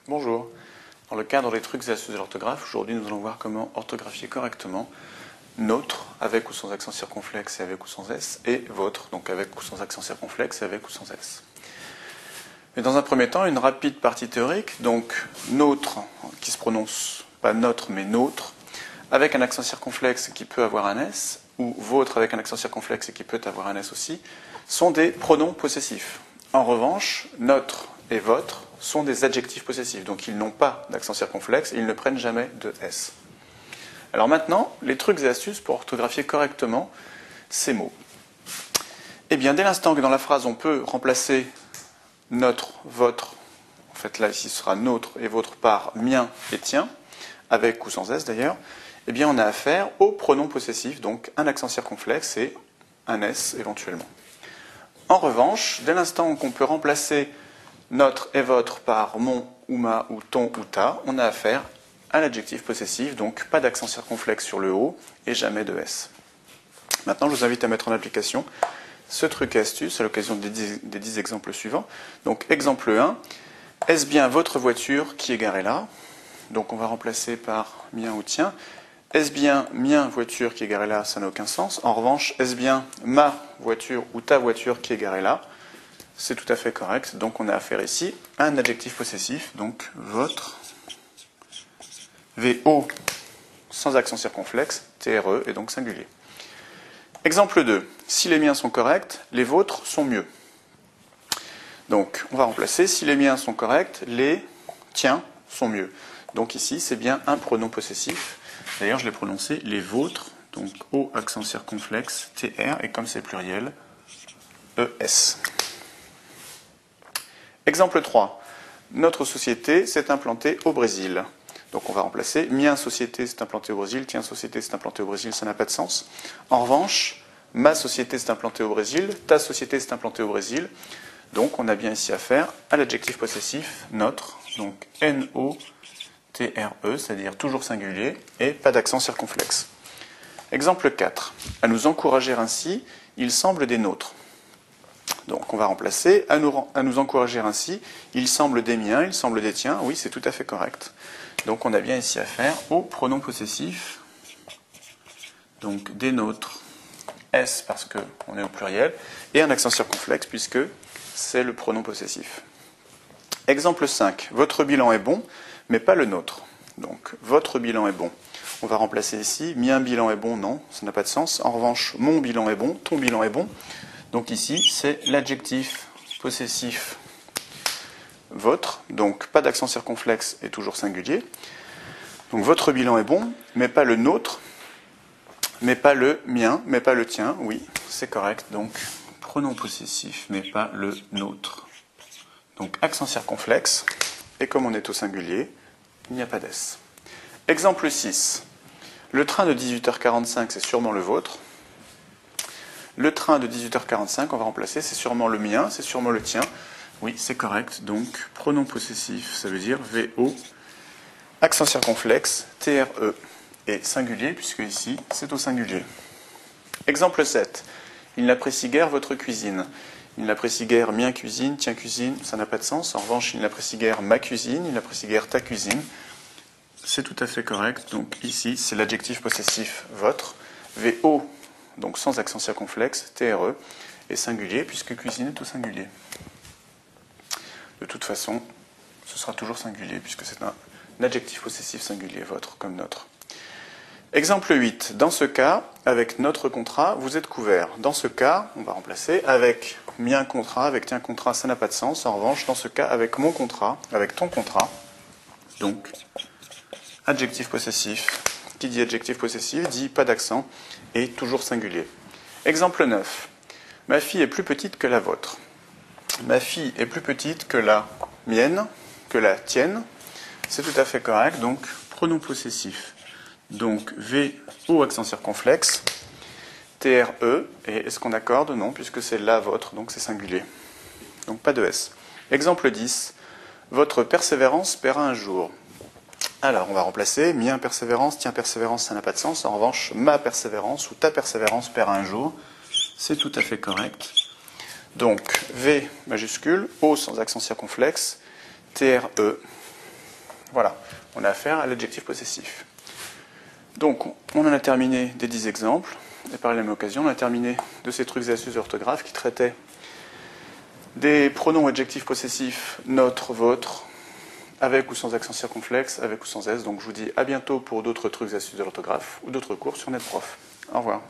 Bonjour. Dans le cadre des trucs et astuces de l'orthographe, aujourd'hui nous allons voir comment orthographier correctement notre, avec ou sans accent circonflexe et avec ou sans S, et votre, donc avec ou sans accent circonflexe et avec ou sans S. Mais dans un premier temps, une rapide partie théorique, donc notre, qui se prononce pas notre mais nôtre, avec un accent circonflexe qui peut avoir un S, ou votre avec un accent circonflexe et qui peut avoir un S aussi, sont des pronoms possessifs. En revanche, notre et votre sont des adjectifs possessifs, donc ils n'ont pas d'accent circonflexe et ils ne prennent jamais de S. Alors maintenant, les trucs et astuces pour orthographier correctement ces mots. Eh bien, dès l'instant que dans la phrase on peut remplacer notre, votre, en fait là ici ce sera notre et votre par mien et tien, avec ou sans S d'ailleurs, eh bien on a affaire aux pronoms possessifs, donc un accent circonflexe et un S éventuellement. En revanche, dès l'instant qu'on peut remplacer notre et votre par mon ou ma ou ton ou ta, on a affaire à l'adjectif possessif, donc pas d'accent circonflexe sur le haut et jamais de S. Maintenant, je vous invite à mettre en application ce truc et astuce à l'occasion des 10 exemples suivants. Donc, exemple 1, est-ce bien votre voiture qui est garée là? Donc, on va remplacer par mien ou tien. Est-ce bien mien voiture qui est garée là? Ça n'a aucun sens. En revanche, est-ce bien ma voiture ou ta voiture qui est garée là? C'est tout à fait correct. Donc, on a affaire ici à un adjectif possessif, donc votre, VO sans accent circonflexe, TRE et donc singulier. Exemple 2. Si les miens sont corrects, les vôtres sont mieux. Donc, on va remplacer. Si les miens sont corrects, les tiens sont mieux. Donc ici, c'est bien un pronom possessif. D'ailleurs, je l'ai prononcé les vôtres, donc O accent circonflexe, TR, et comme c'est pluriel, ES. Exemple 3. Notre société s'est implantée au Brésil. Donc on va remplacer mien société s'est implantée au Brésil, tien société s'est implantée au Brésil, ça n'a pas de sens. En revanche, ma société s'est implantée au Brésil, ta société s'est implantée au Brésil. Donc on a bien ici affaire à l'adjectif possessif notre, donc N-O-T-R-E, c'est-à-dire toujours singulier et pas d'accent circonflexe. Exemple 4. À nous encourager ainsi, il semble des nôtres. Donc on va remplacer à nous encourager ainsi, il semble des miens, il semble des tiens, oui c'est tout à fait correct. Donc on a bien ici affaire au pronom possessif, donc des nôtres, S parce qu'on est au pluriel, et un accent circonflexe puisque c'est le pronom possessif. Exemple 5, votre bilan est bon, mais pas le nôtre. Donc votre bilan est bon. On va remplacer ici, mien bilan est bon, non, ça n'a pas de sens. En revanche, mon bilan est bon, ton bilan est bon. Donc ici, c'est l'adjectif possessif votre, donc pas d'accent circonflexe et toujours singulier. Donc votre bilan est bon, mais pas le nôtre, mais pas le mien, mais pas le tien, oui, c'est correct. Donc pronom possessif, mais pas le nôtre. Donc accent circonflexe, et comme on est au singulier, il n'y a pas d'S. Exemple 6. Le train de 18h45, c'est sûrement le vôtre. Le train de 18h45, on va remplacer, c'est sûrement le mien, c'est sûrement le tien. Oui, c'est correct. Donc, pronom possessif, ça veut dire VO, accent circonflexe, TRE, et singulier, puisque ici, c'est au singulier. Exemple 7. Il n'apprécie guère votre cuisine. Il n'apprécie guère mien cuisine, tien cuisine, ça n'a pas de sens. En revanche, il n'apprécie guère ma cuisine, il n'apprécie guère ta cuisine. C'est tout à fait correct. Donc, ici, c'est l'adjectif possessif votre, VO, donc sans accent circonflexe, TRE, et singulier, puisque cuisine est au singulier. De toute façon, ce sera toujours singulier, puisque c'est un adjectif possessif singulier, votre comme notre. Exemple 8. Dans ce cas, avec notre contrat, vous êtes couvert. Dans ce cas, on va remplacer avec mien contrat, avec tien contrat, ça n'a pas de sens. En revanche, dans ce cas, avec mon contrat, avec ton contrat, donc adjectif possessif. Qui dit adjectif possessif dit pas d'accent et toujours singulier. Exemple 9. Ma fille est plus petite que la vôtre. Ma fille est plus petite que la mienne, que la tienne. C'est tout à fait correct, donc pronom possessif. Donc VO accent circonflexe, TRE, et est-ce qu'on accorde? Non, puisque c'est la vôtre, donc c'est singulier. Donc pas de S. Exemple 10. Votre persévérance paiera un jour. Alors, on va remplacer mien persévérance, tien persévérance, ça n'a pas de sens. En revanche, ma persévérance ou ta persévérance paiera un jour. C'est tout à fait correct. Donc, V majuscule, O sans accent circonflexe, TRE, Voilà, on a affaire à l'adjectif possessif. Donc, on en a terminé des 10 exemples, et par la même occasion, on a terminé de ces trucs et astuces d'orthographe qui traitaient des pronoms adjectifs possessifs notre, votre, avec ou sans accent circonflexe, avec ou sans S. Donc, je vous dis à bientôt pour d'autres trucs et astuces de l'orthographe ou d'autres cours sur NetProf. Au revoir.